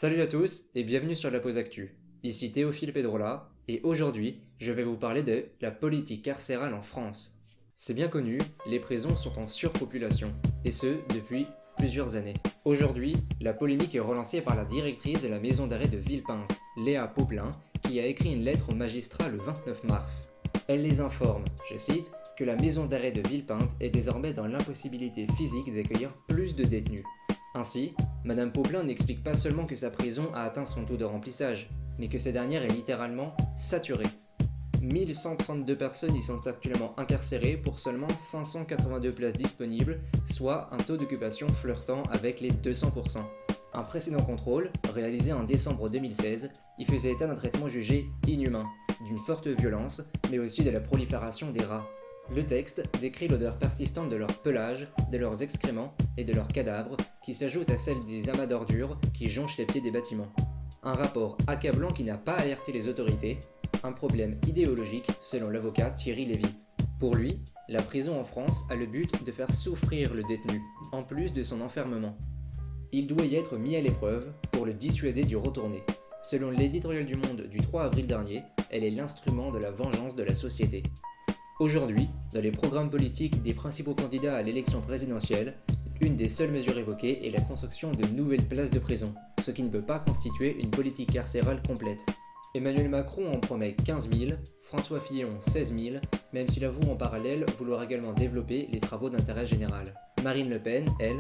Salut à tous et bienvenue sur la Pause Actu. Ici Théophile Pedrola et aujourd'hui je vais vous parler de la politique carcérale en France. C'est bien connu, les prisons sont en surpopulation et ce depuis plusieurs années. Aujourd'hui, la polémique est relancée par la directrice de la maison d'arrêt de Villepinte, Léa Poplin, qui a écrit une lettre au magistrat le 29 mars. Elle les informe, je cite, que la maison d'arrêt de Villepinte est désormais dans l'impossibilité physique d'accueillir plus de détenus. Ainsi, Madame Poplin n'explique pas seulement que sa prison a atteint son taux de remplissage, mais que cette dernière est littéralement saturée. 1132 personnes y sont actuellement incarcérées pour seulement 582 places disponibles, soit un taux d'occupation flirtant avec les 200%. Un précédent contrôle, réalisé en décembre 2016, y faisait état d'un traitement jugé inhumain, d'une forte violence, mais aussi de la prolifération des rats. Le texte décrit l'odeur persistante de leur pelage, de leurs excréments et de leurs cadavres, qui s'ajoute à celle des amas d'ordures qui jonchent les pieds des bâtiments. Un rapport accablant qui n'a pas alerté les autorités, un problème idéologique selon l'avocat Thierry Lévy. Pour lui, la prison en France a le but de faire souffrir le détenu, en plus de son enfermement. Il doit y être mis à l'épreuve pour le dissuader d'y retourner. Selon l'éditorial du Monde du 3 avril dernier, elle est l'instrument de la vengeance de la société. Aujourd'hui, dans les programmes politiques des principaux candidats à l'élection présidentielle, une des seules mesures évoquées est la construction de nouvelles places de prison, ce qui ne peut pas constituer une politique carcérale complète. Emmanuel Macron en promet 15 000, François Fillon 16 000, même s'il avoue en parallèle vouloir également développer les travaux d'intérêt général. Marine Le Pen, elle,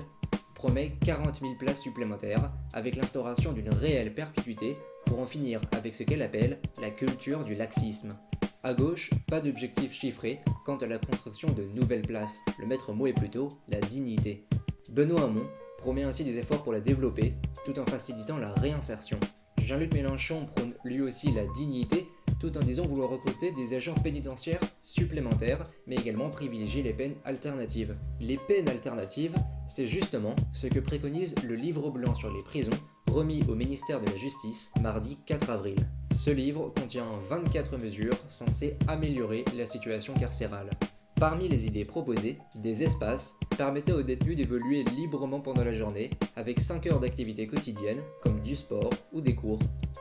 promet 40 000 places supplémentaires avec l'instauration d'une réelle perpétuité pour en finir avec ce qu'elle appelle la culture du laxisme. À gauche, pas d'objectif chiffré quant à la construction de nouvelles places, le maître mot est plutôt la dignité. Benoît Hamon promet ainsi des efforts pour la développer, tout en facilitant la réinsertion. Jean-Luc Mélenchon prône lui aussi la dignité, tout en disant vouloir recruter des agents pénitentiaires supplémentaires, mais également privilégier les peines alternatives. Les peines alternatives, c'est justement ce que préconise le livre blanc sur les prisons, remis au ministère de la Justice mardi 4 avril. Ce livre contient 24 mesures censées améliorer la situation carcérale. Parmi les idées proposées, des espaces permettaient aux détenus d'évoluer librement pendant la journée, avec 5 heures d'activité quotidienne, comme du sport ou des cours.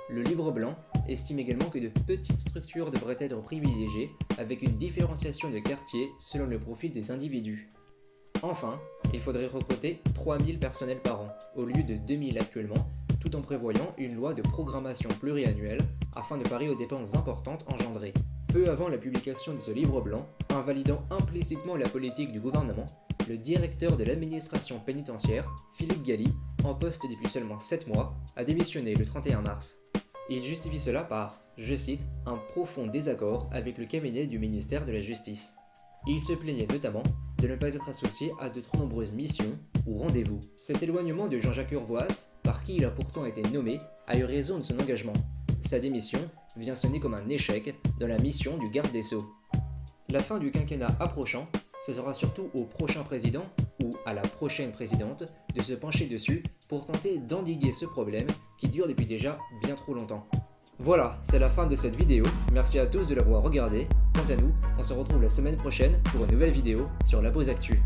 Le livre blanc estime également que de petites structures devraient être privilégiées, avec une différenciation de quartiers selon le profil des individus. Enfin, il faudrait recruter 3000 personnels par an, au lieu de 2000 actuellement, tout en prévoyant une loi de programmation pluriannuelle afin de parer aux dépenses importantes engendrées. Peu avant la publication de ce livre blanc, invalidant implicitement la politique du gouvernement, le directeur de l'administration pénitentiaire, Philippe Galli, en poste depuis seulement 7 mois, a démissionné le 31 mars. Il justifie cela par, je cite, un profond désaccord avec le cabinet du ministère de la Justice. Il se plaignait notamment de ne pas être associé à de trop nombreuses missions ou rendez-vous. Cet éloignement de Jean-Jacques Urvoas, par qui il a pourtant été nommé, a eu raison de son engagement. Sa démission vient sonner comme un échec dans la mission du garde des Sceaux. La fin du quinquennat approchant, ce sera surtout au prochain président ou à la prochaine présidente de se pencher dessus pour tenter d'endiguer ce problème qui dure depuis déjà bien trop longtemps. Voilà, c'est la fin de cette vidéo, merci à tous de l'avoir regardée. Quant à nous, on se retrouve la semaine prochaine pour une nouvelle vidéo sur la Pause Actu.